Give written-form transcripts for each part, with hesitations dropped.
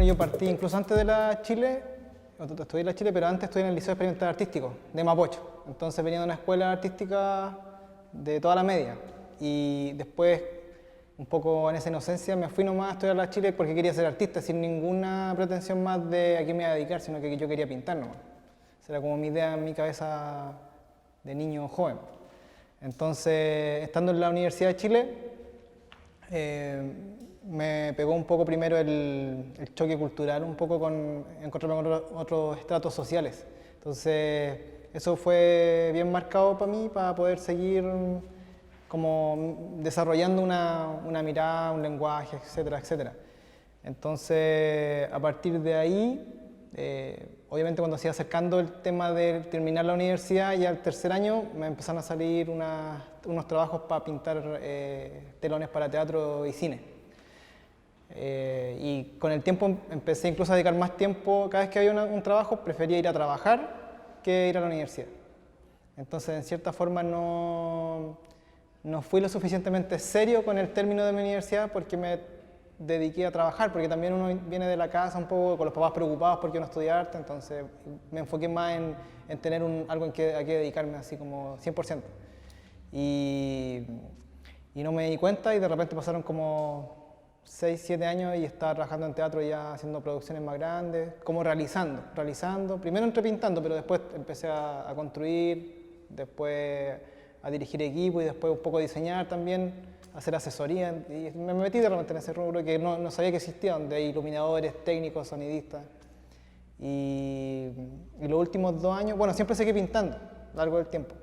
Bueno, yo partí incluso antes de la Chile, estudié en la Chile, pero antes estudié en el Liceo Experimental Artístico de Mapocho. Entonces venía de una escuela artística de toda la media. Y después, un poco en esa inocencia, me fui nomás a estudiar a la Chile porque quería ser artista, sin ninguna pretensión más de a qué me iba a dedicar, sino que yo quería pintar nomás. Esa era como mi idea en mi cabeza de niño joven. Entonces, estando en la Universidad de Chile, me pegó un poco primero el choque cultural, un poco con encontrarme con otros estratos sociales. Entonces, eso fue bien marcado para mí, para poder seguir como desarrollando una mirada, un lenguaje, etcétera, etcétera. Entonces, a partir de ahí, obviamente cuando se iba acercando el tema de terminar la universidad, ya al tercer año me empezaron a salir unos trabajos para pintar telones para teatro y cine. Y con el tiempo empecé incluso a dedicar más tiempo, cada vez que había un trabajo prefería ir a trabajar que ir a la universidad. Entonces en cierta forma no fui lo suficientemente serio con el término de mi universidad porque me dediqué a trabajar, porque también uno viene de la casa un poco con los papás preocupados porque uno estudia arte, entonces me enfoqué más en tener algo a qué dedicarme así como 100%. Y no me di cuenta y de repente pasaron como 6, 7 años y estaba trabajando en teatro ya haciendo producciones más grandes, como realizando, primero entrepintando, pero después empecé a construir, después a dirigir equipo y después un poco a diseñar también, a hacer asesoría y me metí de repente en ese rubro que no sabía que existía, donde hay iluminadores, técnicos, sonidistas. Y los últimos 2 años, bueno, siempre seguí pintando a lo largo del tiempo,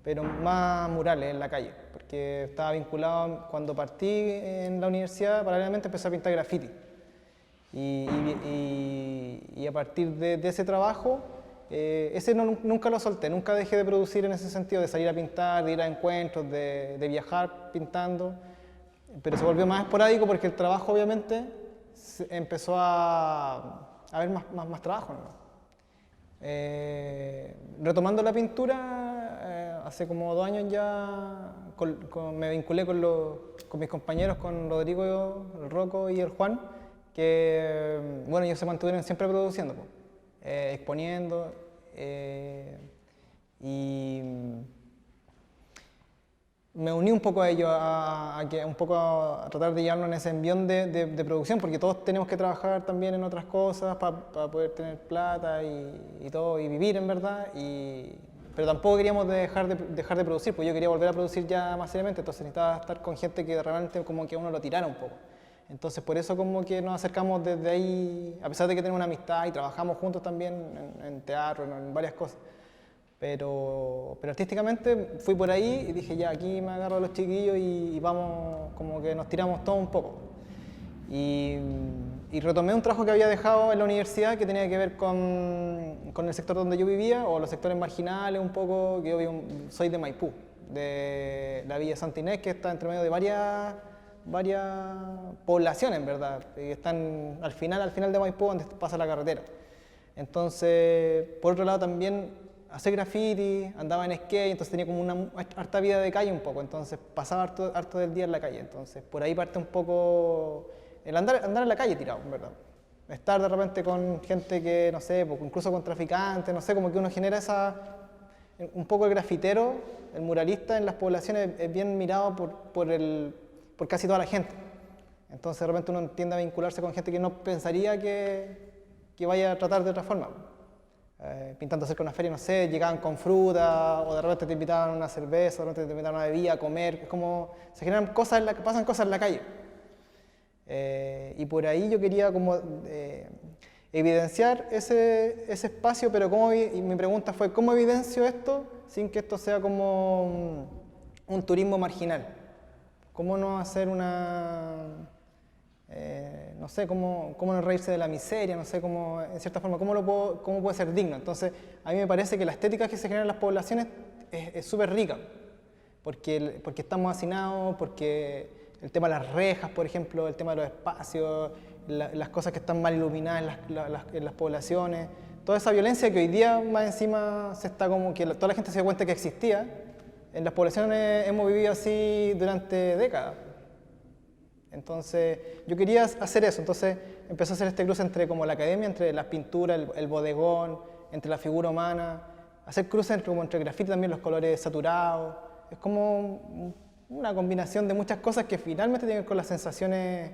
pero más murales en la calle, porque estaba vinculado, cuando partí en la universidad, paralelamente empecé a pintar graffiti. Y a partir de ese trabajo, ese nunca lo solté, nunca dejé de producir en ese sentido, de salir a pintar, de ir a encuentros, de viajar pintando, pero se volvió más esporádico porque el trabajo obviamente empezó a haber más trabajo, ¿no? Retomando la pintura, hace como 2 años ya me vinculé con mis compañeros, con Rodrigo, el Rocco y el Juan, que bueno, ellos se mantuvieron siempre produciendo, exponiendo, y me uní un poco a ellos, un poco a tratar de llevarnos en ese envión de producción, porque todos tenemos que trabajar también en otras cosas para poder tener plata y todo, y vivir en verdad, pero tampoco queríamos dejar de producir, porque yo quería volver a producir ya más seriamente, entonces necesitaba estar con gente que realmente como que a uno lo tirara un poco. Entonces por eso como que nos acercamos desde ahí, a pesar de que tenemos una amistad y trabajamos juntos también en teatro, en varias cosas. Pero artísticamente fui por ahí y dije, ya, aquí me agarro a los chiquillos y vamos, como que nos tiramos todo un poco. Y retomé un trabajo que había dejado en la universidad que tenía que ver con el sector donde yo vivía, o los sectores marginales un poco, que yo soy de Maipú, de la Villa Santa Inés, que está entre medio de varias poblaciones, en verdad, que están al final de Maipú, donde pasa la carretera. Entonces, por otro lado también hacer graffiti, andaba en skate, entonces tenía como una harta vida de calle un poco, entonces pasaba harto del día en la calle, entonces por ahí parte un poco el andar en la calle tirado, en verdad. Estar de repente con gente que, no sé, incluso con traficantes, no sé, como que uno genera un poco el grafitero, el muralista en las poblaciones es bien mirado por casi toda la gente. Entonces de repente uno tiende a vincularse con gente que no pensaría que vaya a tratar de otra forma. Pintando cerca de una feria, no sé, llegaban con fruta, o de repente te invitaban a una cerveza, de repente te invitaban a una bebida, a comer, es como, se generan cosas, pasan cosas en la calle. Y por ahí yo quería como evidenciar ese espacio, pero y mi pregunta fue, ¿cómo evidencio esto sin que esto sea como un turismo marginal? ¿Cómo no hacer no sé, cómo no reírse de la miseria, no sé, en cierta forma, cómo puede ser digno? Entonces, a mí me parece que la estética que se genera en las poblaciones es súper rica, porque estamos hacinados, porque el tema de las rejas, por ejemplo, el tema de los espacios, las cosas que están mal iluminadas en las poblaciones, toda esa violencia que hoy día más encima se está como que toda la gente se da cuenta que existía, en las poblaciones hemos vivido así durante décadas. Entonces, yo quería hacer eso. Entonces, empezó a hacer este cruce entre como la academia, entre las pinturas, el bodegón, entre la figura humana, hacer cruces entre graffiti también, los colores saturados. Es como una combinación de muchas cosas que finalmente tienen que ver con las sensaciones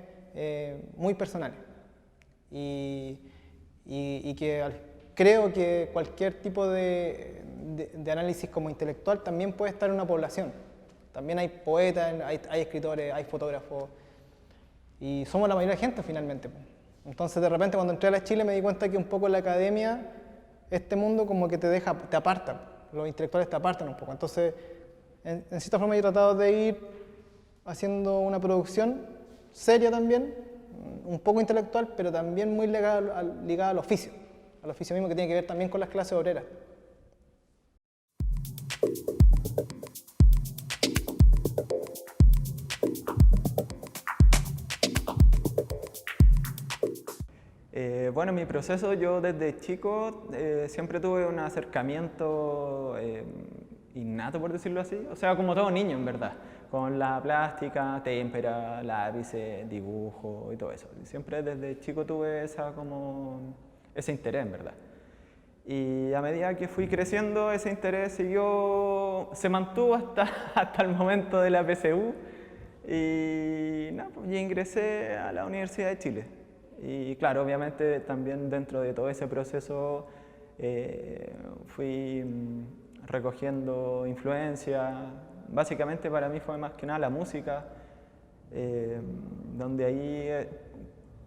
muy personales. Y que creo que cualquier tipo de análisis como intelectual también puede estar en una población. También hay poetas, hay escritores, hay fotógrafos, y somos la mayoría de gente finalmente. Entonces de repente cuando entré a la Chile me di cuenta que un poco en la academia este mundo como que te aparta, los intelectuales te apartan un poco. Entonces en cierta forma yo he tratado de ir haciendo una producción seria también, un poco intelectual, pero también muy ligada al oficio mismo, que tiene que ver también con las clases obreras. Bueno, mi proceso, yo desde chico siempre tuve un acercamiento innato, por decirlo así, o sea, como todo niño en verdad, con la plástica, témpera, lápices, dibujo y todo eso. Siempre desde chico tuve ese interés en verdad. Y a medida que fui creciendo, ese interés se mantuvo hasta el momento de la PSU y pues, ya ingresé a la Universidad de Chile. Y claro, obviamente también dentro de todo ese proceso fui recogiendo influencia. Básicamente para mí fue más que nada la música, donde ahí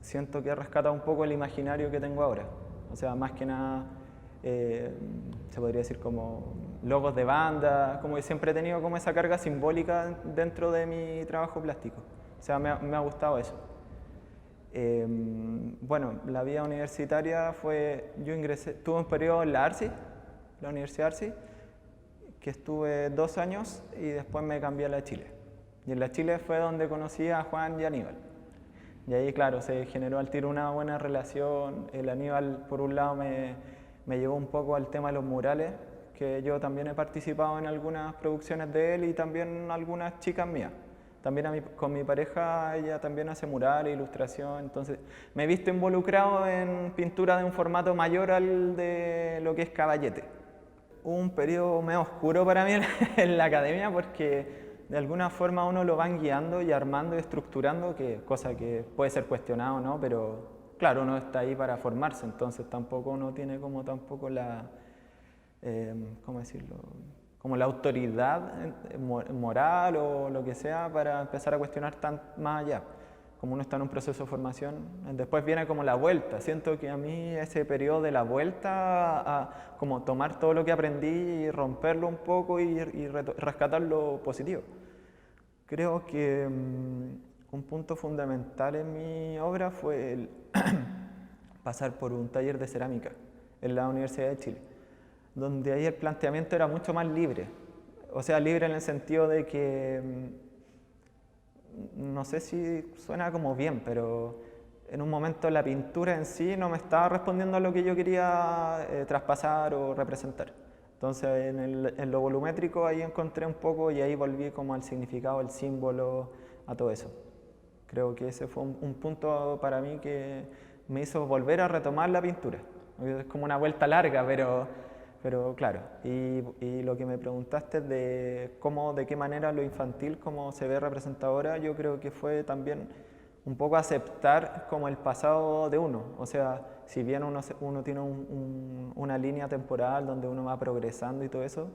siento que he rescatado un poco el imaginario que tengo ahora. O sea, más que nada se podría decir como logos de banda, como que siempre he tenido como esa carga simbólica dentro de mi trabajo plástico. O sea, me ha gustado eso. Bueno, la vida universitaria yo tuve un periodo en la Universidad Arci, que estuve 2 años y después me cambié a la Chile. Y en la Chile fue donde conocí a Juan y Aníbal. Y ahí, claro, se generó al tiro una buena relación. El Aníbal, por un lado, me llevó un poco al tema de los murales, que yo también he participado en algunas producciones de él y también algunas chicas mías. También con mi pareja, ella también hace murales, ilustración, entonces me he visto involucrado en pintura de un formato mayor al de lo que es Caballete. Hubo un periodo medio oscuro para mí en la academia porque de alguna forma uno lo van guiando y armando y estructurando, cosa que puede ser cuestionado, ¿no? Pero claro, uno está ahí para formarse, entonces tampoco uno tiene tampoco la, ¿cómo decirlo?, como la autoridad moral o lo que sea para empezar a cuestionar más allá. Como uno está en un proceso de formación, después viene como la vuelta. Siento que a mí ese periodo de la vuelta a como tomar todo lo que aprendí y romperlo un poco y rescatar lo positivo. Creo que un punto fundamental en mi obra fue el pasar por un taller de cerámica en la Universidad de Chile, donde ahí el planteamiento era mucho más libre. O sea, libre en el sentido de que, no sé si suena como bien, pero en un momento la pintura en sí no me estaba respondiendo a lo que yo quería traspasar o representar. Entonces en lo volumétrico ahí encontré un poco y ahí volví como al significado, al símbolo, a todo eso. Creo que ese fue un punto para mí que me hizo volver a retomar la pintura. Es como una vuelta larga, pero claro, y lo que me preguntaste de qué manera lo infantil, cómo se ve representado ahora, yo creo que fue también un poco aceptar como el pasado de uno. O sea, si bien uno tiene una línea temporal donde uno va progresando y todo eso,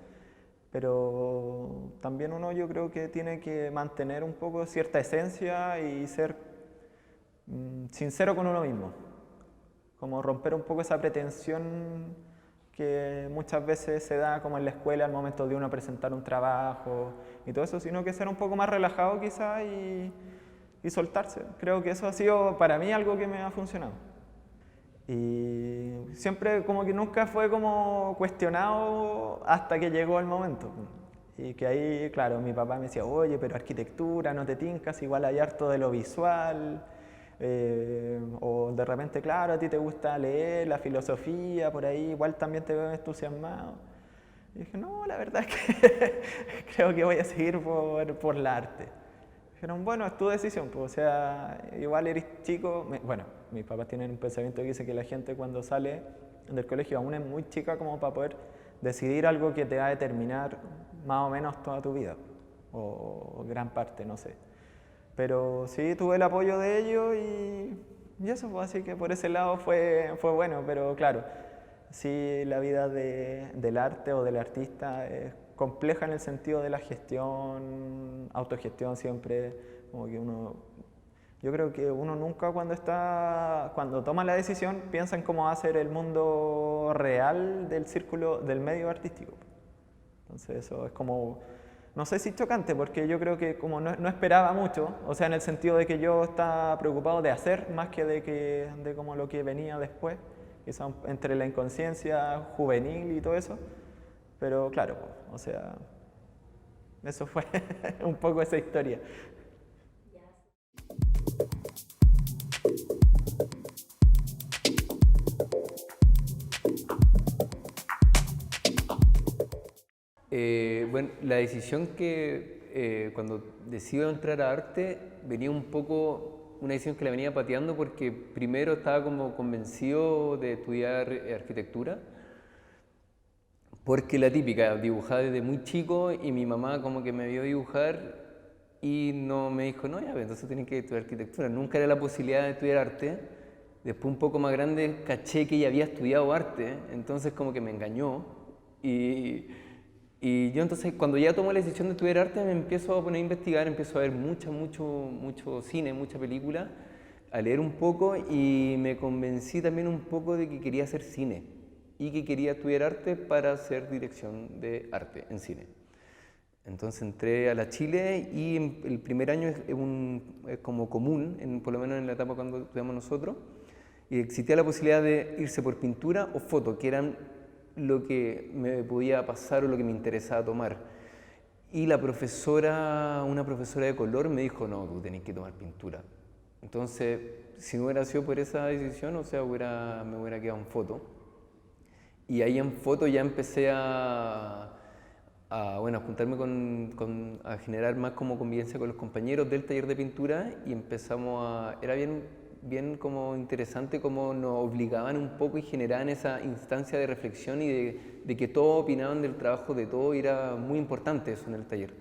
pero también uno yo creo que tiene que mantener un poco cierta esencia y ser sincero con uno mismo. Como romper un poco esa pretensión que muchas veces se da como en la escuela al momento de uno presentar un trabajo y todo eso, sino que ser un poco más relajado quizá y soltarse. Creo que eso ha sido para mí algo que me ha funcionado. Y siempre como que nunca fue como cuestionado hasta que llegó el momento. Y que ahí, claro, mi papá me decía, oye, pero arquitectura, no te tincas, igual hay harto de lo visual. O de repente, claro, a ti te gusta leer, la filosofía, por ahí, igual también te veo entusiasmado. Y dije, no, la verdad es que creo que voy a seguir por la arte. Dijeron, bueno, es tu decisión, pues, o sea, igual eres chico. Bueno, mis papás tienen un pensamiento que dice que la gente cuando sale del colegio aún es muy chica como para poder decidir algo que te va a determinar más o menos toda tu vida, o gran parte, no sé. Pero sí, tuve el apoyo de ellos y eso, pues, así que por ese lado fue bueno, pero claro, sí, la vida del arte o del artista es compleja en el sentido de la gestión, autogestión siempre, como que yo creo que uno nunca cuando toma la decisión piensa en cómo va a ser el mundo real del círculo, del medio artístico. Entonces eso es como, no sé si chocante, porque yo creo que como no esperaba mucho, o sea, en el sentido de que yo estaba preocupado de hacer más que de como lo que venía después, quizá entre la inconsciencia juvenil y todo eso, pero claro, o sea, eso fue un poco esa historia. Bueno, la decisión que cuando decido entrar a arte venía un poco, una decisión que la venía pateando porque primero estaba como convencido de estudiar arquitectura, porque la típica, dibujaba desde muy chico y mi mamá como que me vio dibujar y no me dijo, no, ya, pues, entonces tienes que estudiar arquitectura. Nunca era la posibilidad de estudiar arte. Después un poco más grande caché que ella había estudiado arte, entonces como que me engañó y... Y yo entonces cuando ya tomo la decisión de estudiar arte me empiezo a poner a investigar, empiezo a ver mucho cine, mucha película, a leer un poco y me convencí también un poco de que quería hacer cine y que quería estudiar arte para hacer dirección de arte en cine. Entonces entré a la Chile y el primer año es como común, por lo menos en la etapa cuando estudiamos nosotros, y existía la posibilidad de irse por pintura o foto, que eran lo que me podía pasar o lo que me interesaba tomar. Y la profesora, una profesora de color me dijo, no, tú tenés que tomar pintura. Entonces, si no hubiera sido por esa decisión, o sea, me hubiera quedado en foto. Y ahí en foto ya empecé bueno, a juntarme a generar más como convivencia con los compañeros del taller de pintura y era bien como interesante cómo nos obligaban un poco y generaban esa instancia de reflexión y de que todos opinaban del trabajo de todos y era muy importante eso en el taller.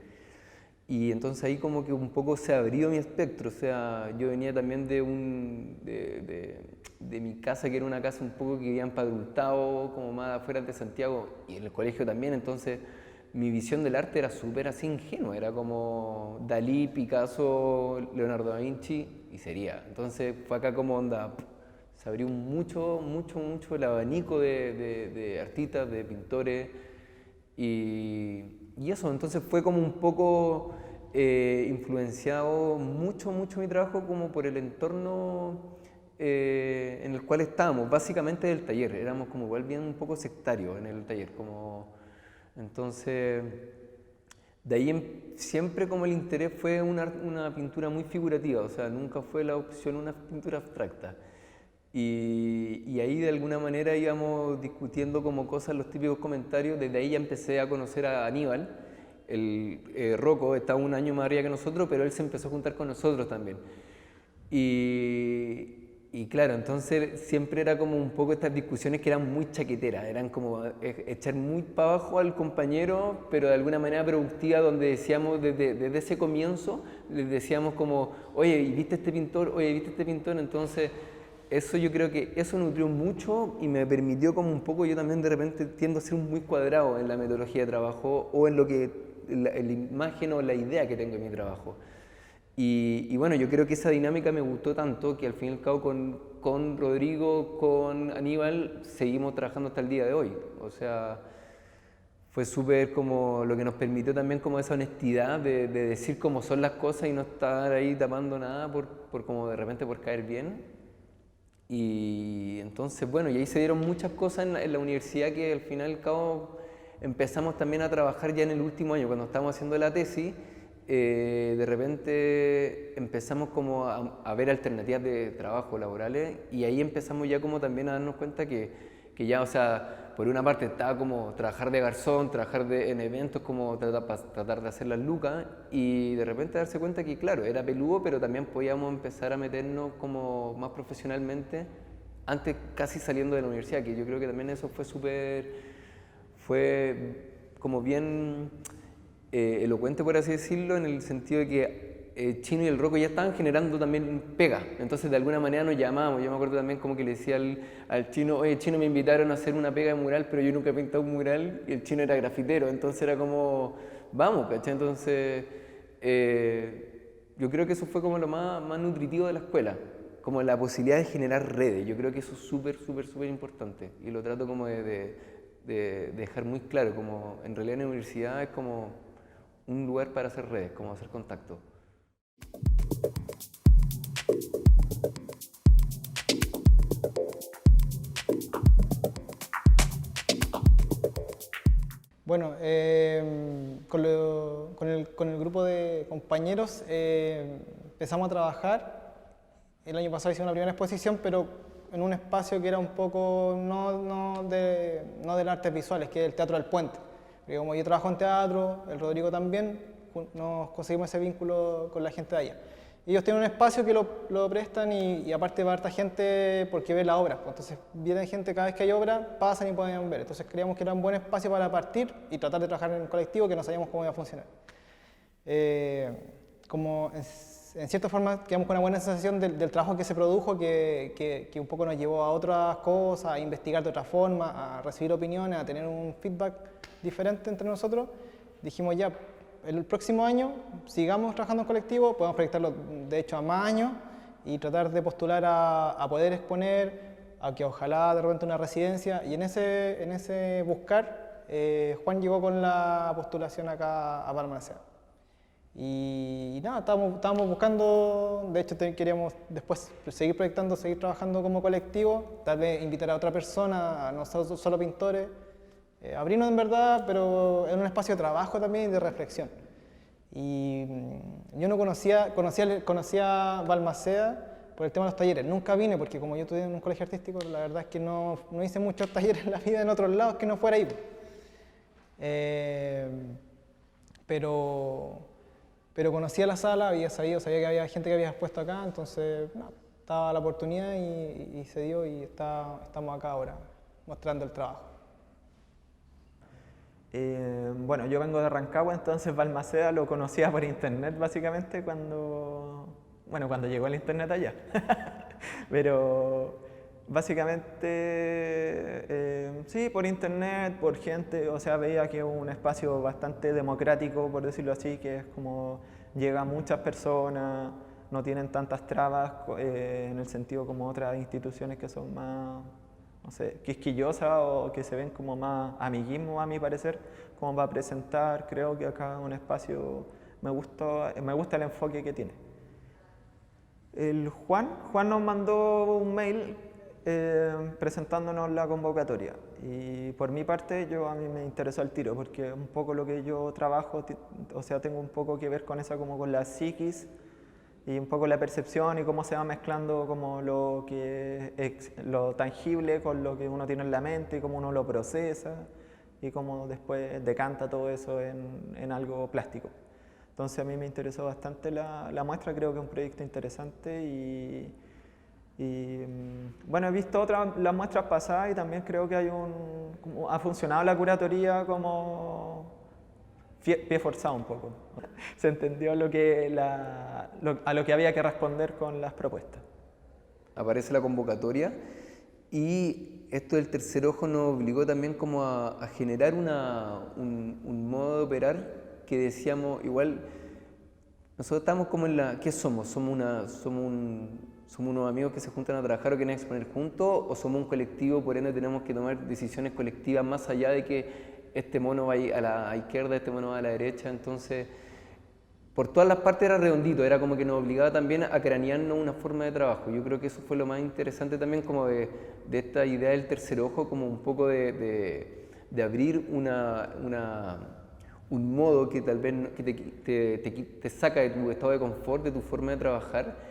Y entonces ahí como que un poco se abrió mi espectro, o sea, yo venía también de mi casa, que era una casa un poco que vivía empadrultado, como más afuera de Santiago, y en el colegio también, entonces mi visión del arte era súper así ingenua, era como Dalí, Picasso, Leonardo da Vinci y sería. Entonces fue acá como onda, se abrió mucho el abanico de artistas, de pintores y eso, entonces fue como un poco influenciado mucho mi trabajo como por el entorno en el cual estábamos, básicamente del taller, éramos como igual bien un poco sectarios en el taller, entonces de ahí siempre como el interés fue una pintura muy figurativa, o sea, nunca fue la opción una pintura abstracta. Y ahí de alguna manera íbamos discutiendo como cosas, los típicos comentarios, desde ahí ya empecé a conocer a Aníbal, Rocco estaba un año más arriba que nosotros, pero él se empezó a juntar con nosotros también. Y claro, entonces siempre era como un poco estas discusiones que eran muy chaqueteras, eran como echar muy para abajo al compañero, pero de alguna manera productiva, donde decíamos desde ese comienzo, les decíamos como, oye, ¿viste este pintor? Oye, ¿viste este pintor? Entonces, eso yo creo que eso nutrió mucho y me permitió como un poco, yo también de repente tiendo a ser muy cuadrado en la metodología de trabajo o en lo que, la imagen o la idea que tengo en mi trabajo. Y bueno, yo creo que esa dinámica me gustó tanto que al fin y al cabo con Rodrigo, con Aníbal, seguimos trabajando hasta el día de hoy. O sea, fue súper como lo que nos permitió también como esa honestidad de decir cómo son las cosas y no estar ahí tapando nada por como de repente por caer bien. Y entonces, bueno, y ahí se dieron muchas cosas en la universidad que al final y al cabo empezamos también a trabajar ya en el último año, cuando estábamos haciendo la tesis, de repente empezamos como a ver alternativas de trabajo laborales y ahí empezamos ya como también a darnos cuenta que que ya, o sea, por una parte estaba como trabajar de garzón, en eventos, como tratar de hacer las lucas, y de repente darse cuenta que, claro, era peludo, pero también podíamos empezar a meternos como más profesionalmente, antes casi saliendo de la universidad, que yo creo que también eso fue como bien elocuente, por así decirlo, en el sentido de que Chino y el Rocco ya estaban generando también pega, entonces de alguna manera nos llamábamos. Yo me acuerdo también como que le decía al Chino, oye, Chino, me invitaron a hacer una pega de mural, pero yo nunca he pintado un mural, y el Chino era grafitero, entonces era como, vamos, ¿cachai? Entonces yo creo que eso fue como lo más nutritivo de la escuela, como la posibilidad de generar redes. Yo creo que eso es súper importante, y lo trato como de dejar muy claro, como en realidad en la universidad es como un lugar para hacer redes, como hacer contacto. Bueno, con el grupo de compañeros empezamos a trabajar. El año pasado hicimos una primera exposición, pero en un espacio que era un poco no de artes visuales, que es el Teatro del Puente. Porque como yo trabajo en teatro, el Rodrigo también, nos conseguimos ese vínculo con la gente de allá. Ellos tienen un espacio que lo prestan y aparte va harta gente porque ve la obra. Pues, entonces viene gente cada vez que hay obra, pasan y pueden ver. Entonces creíamos que era un buen espacio para partir y tratar de trabajar en un colectivo que no sabíamos cómo iba a funcionar. Como en cierta forma quedamos con una buena sensación del trabajo que se produjo, que un poco nos llevó a otras cosas, a investigar de otra forma, a recibir opiniones, a tener un feedback diferente entre nosotros. Dijimos ya, el próximo año sigamos trabajando en colectivo, podemos proyectarlo de hecho a más años y tratar de postular a poder exponer, a que ojalá de repente una residencia, y en ese buscar Juan llegó con la postulación acá a Balmaceda. Y nada, estábamos buscando, de hecho queríamos después seguir proyectando, seguir trabajando como colectivo, tal vez invitar a otra persona, a no solo pintores, abrirnos en verdad, pero en un espacio de trabajo también y de reflexión. Y yo no conocía Balmaceda por el tema de los talleres. Nunca vine porque como yo estudié en un colegio artístico, la verdad es que no hice muchos talleres en la vida en otros lados que no fuera ahí. Pero conocía la sala, sabía que había gente que había expuesto acá, entonces estaba la oportunidad y se dio y estamos acá ahora mostrando el trabajo. Bueno, yo vengo de Rancagua, entonces Balmaceda lo conocía por internet básicamente cuando llegó el internet allá. Pero básicamente sí, por internet, por gente, o sea, veía que es un espacio bastante democrático, por decirlo así, que es como llega a muchas personas, no tienen tantas trabas en el sentido como otras instituciones que son más, no sé, quisquillosas o que se ven como más amiguismo a mi parecer, como para presentar. Creo que acá es un espacio, me gusta el enfoque que tiene. Juan nos mandó un mail presentándonos la convocatoria y por mi parte a mí me interesó el tiro porque un poco lo que yo trabajo, o sea, tengo un poco que ver con esa como con la psiquis y un poco la percepción y cómo se va mezclando como lo tangible con lo que uno tiene en la mente y cómo uno lo procesa y cómo después decanta todo eso en algo plástico. Entonces a mí me interesó bastante la muestra, creo que es un proyecto interesante y bueno, he visto las muestras pasadas y también creo que ha funcionado la curatoría como pie forzado un poco. Se entendió a lo que había que responder con las propuestas. Aparece la convocatoria y esto del tercer ojo nos obligó también como a generar un modo de operar que decíamos, igual, nosotros estamos como ¿qué somos? ¿Somos unos amigos que se juntan a trabajar o quieren exponer juntos? ¿O somos un colectivo, por ende tenemos que tomar decisiones colectivas más allá de que este mono va a la izquierda, este mono va a la derecha? Entonces, por todas las partes era redondito, era como que nos obligaba también a cranearnos una forma de trabajo. Yo creo que eso fue lo más interesante también como de esta idea del tercer ojo, como un poco de abrir un modo que tal vez te saca de tu estado de confort, de tu forma de trabajar,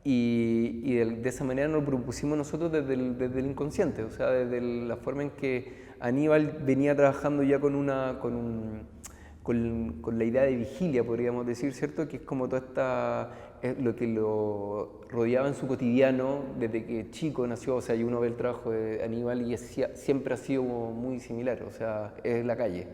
de esa manera nos lo propusimos nosotros desde el inconsciente, o sea, desde la forma en que Aníbal venía trabajando ya con la idea de vigilia, podríamos decir, ¿cierto? Que es como toda esta, lo que lo rodeaba en su cotidiano desde que chico nació, o sea, y uno ve el trabajo de Aníbal y siempre ha sido muy similar, o sea, es la calle.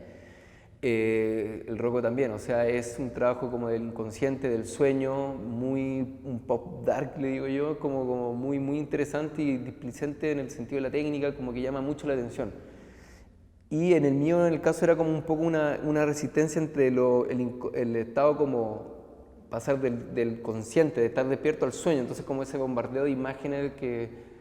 El Rocco también, o sea, es un trabajo como del inconsciente, del sueño, un pop dark, le digo yo, como muy interesante y displicente en el sentido de la técnica, como que llama mucho la atención. Y en el mío, en el caso, era como un poco una resistencia entre el estado como pasar del consciente, de estar despierto al sueño, entonces como ese bombardeo de imágenes que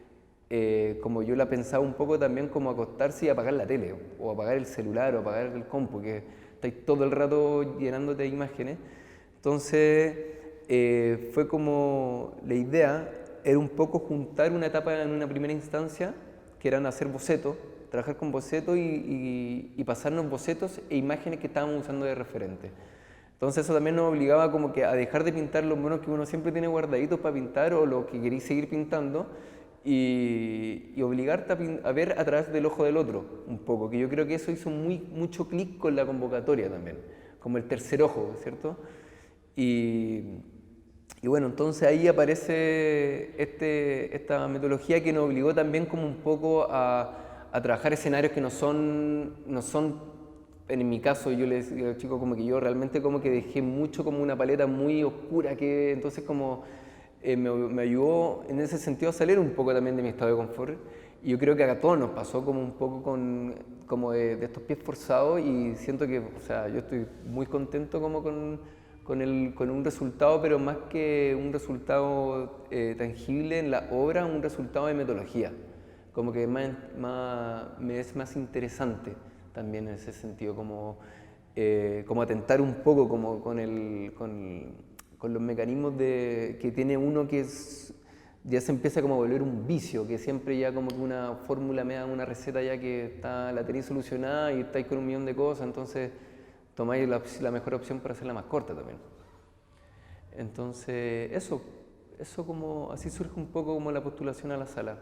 como yo la pensaba un poco también como acostarse y apagar la tele, o apagar el celular, o apagar el compu, que estáis todo el rato llenándote de imágenes. Entonces fue como la idea era un poco juntar una etapa en una primera instancia, que eran hacer bocetos, trabajar con bocetos y pasarnos bocetos e imágenes que estábamos usando de referente. Entonces eso también nos obligaba como que a dejar de pintar los monos que uno siempre tiene guardaditos para pintar o lo que queréis seguir pintando y obligarte a ver a través del ojo del otro un poco, que yo creo que eso hizo mucho clic con la convocatoria también, como el tercer ojo, ¿cierto? Y bueno, entonces ahí aparece esta metodología que nos obligó también como un poco a trabajar escenarios que no son, en mi caso yo les digo a los chicos como que yo realmente como que dejé mucho como una paleta muy oscura, que entonces como me ayudó en ese sentido a salir un poco también de mi estado de confort. Y yo creo que a todos nos pasó como un poco como de estos pies forzados y siento que, o sea, yo estoy muy contento como con un resultado, pero más que un resultado tangible en la obra, un resultado de metodología. Como que me es más interesante también en ese sentido, como atentar un poco como con los mecanismos que tiene uno que ya se empieza como a volver un vicio, que siempre ya como que una fórmula una receta ya que la tenéis solucionada y estáis con un millón de cosas, entonces tomáis la mejor opción para hacerla más corta también. Entonces eso como así surge un poco como la postulación a la sala.